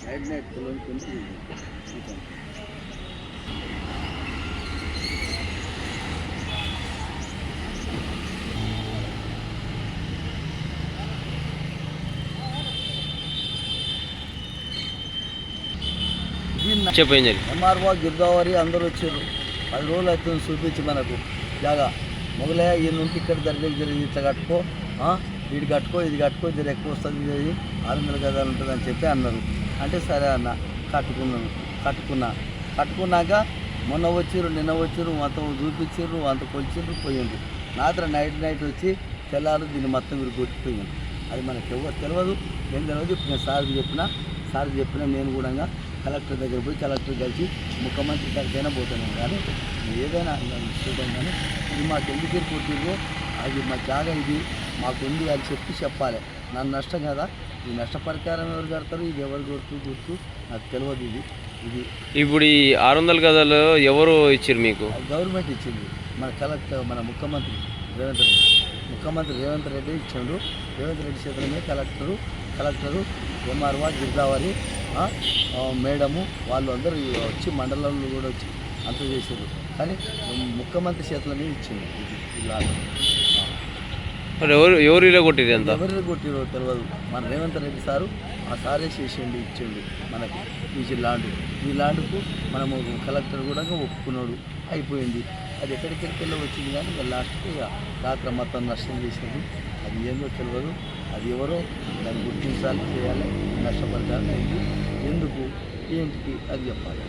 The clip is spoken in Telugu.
నైట్ నైట్ తెలియని కొంచెం చెప్పండి. ఎంఆర్ఓ గిర్దావరి అందరూ వచ్చారు. 10 రోజులు అవుతుంది చూపించి మనకు జాగా మొగలే ఈ నుండి ఇక్కడ జరిగి ఇట్లా కట్టుకో, వీడి కట్టుకో, ఇది కట్టుకో, జర ఎక్కువ వస్తుంది, ఇది 600 గదాలు ఉంటుంది అని చెప్పి అన్నారు. అంటే సరే అన్న కట్టుకున్నాక మొన్న వచ్చిర్రు, నిన్న వచ్చిర్రు, మొత్తం చూపించారు, అంత కొలిచిర్రు, పోయింది. రాత్రి నైట్ వచ్చి తెల్లారు దీన్ని మొత్తం మీరు కొట్టిపోయింది. అది మనకి ఎవరు తెలియదు, ఏం తెలియదు. ఇప్పుడు నేను సార్కి చెప్పిన నేను కూడా కలెక్టర్ దగ్గర పోయి కలెక్టర్ కలిసి ముఖ్యమంత్రి దగ్గరైనా పోతున్నాను. కానీ ఏదైనా చూద్దాం, కానీ ఇది మాకు ఎందుకు కొట్టిర్రో, అది మా జాగా ఇది మాకు ఉంది అని చెప్పాలి. నన్ను నష్టం కదా, ఈ నష్టపరిహారం ఎవరు కడతారు, ఇది ఎవరు గుర్తు నాకు తెలియదు. ఇది ఇప్పుడు ఈ 600 గదాలు ఎవరు ఇచ్చారు మీకు? గవర్నమెంట్ ఇచ్చింది. మన కలెక్టర్, మన ముఖ్యమంత్రి రేవంత్ రెడ్డి ఇచ్చాడు. రేవంత్ రెడ్డి చేతులనే కలెక్టరు ఎంఆర్ఓ గిర్దావరి మేడము వాళ్ళు అందరూ వచ్చి మండలంలో కూడా వచ్చి అంత చేశారు. కానీ ముఖ్యమంత్రి చేతులనే ఇచ్చింది. ఇలా ఎవరు ఇలా కొట్టిరు? ఎంత ఎవరు కొట్టిరో తెలియదు. మన రేవంత్ రెడ్డి సారు ఆ సారే ఇచ్చిండు మనకి ఈ ల్యాండ్కు మనము కలెక్టర్ కూడా ఒప్పుకున్నాడు, అయిపోయింది. అది ఎక్కడికెళ్ళి వచ్చింది. కానీ లాస్ట్కి రాత్రి మొత్తం నష్టం చేసింది. అది ఏందో తెలియదు, అది ఎవరో దాన్ని గుర్తించాలి, చేయాలి. నష్టపరిహారం ఎందుకు ఏంటికి అది చెప్పాలి.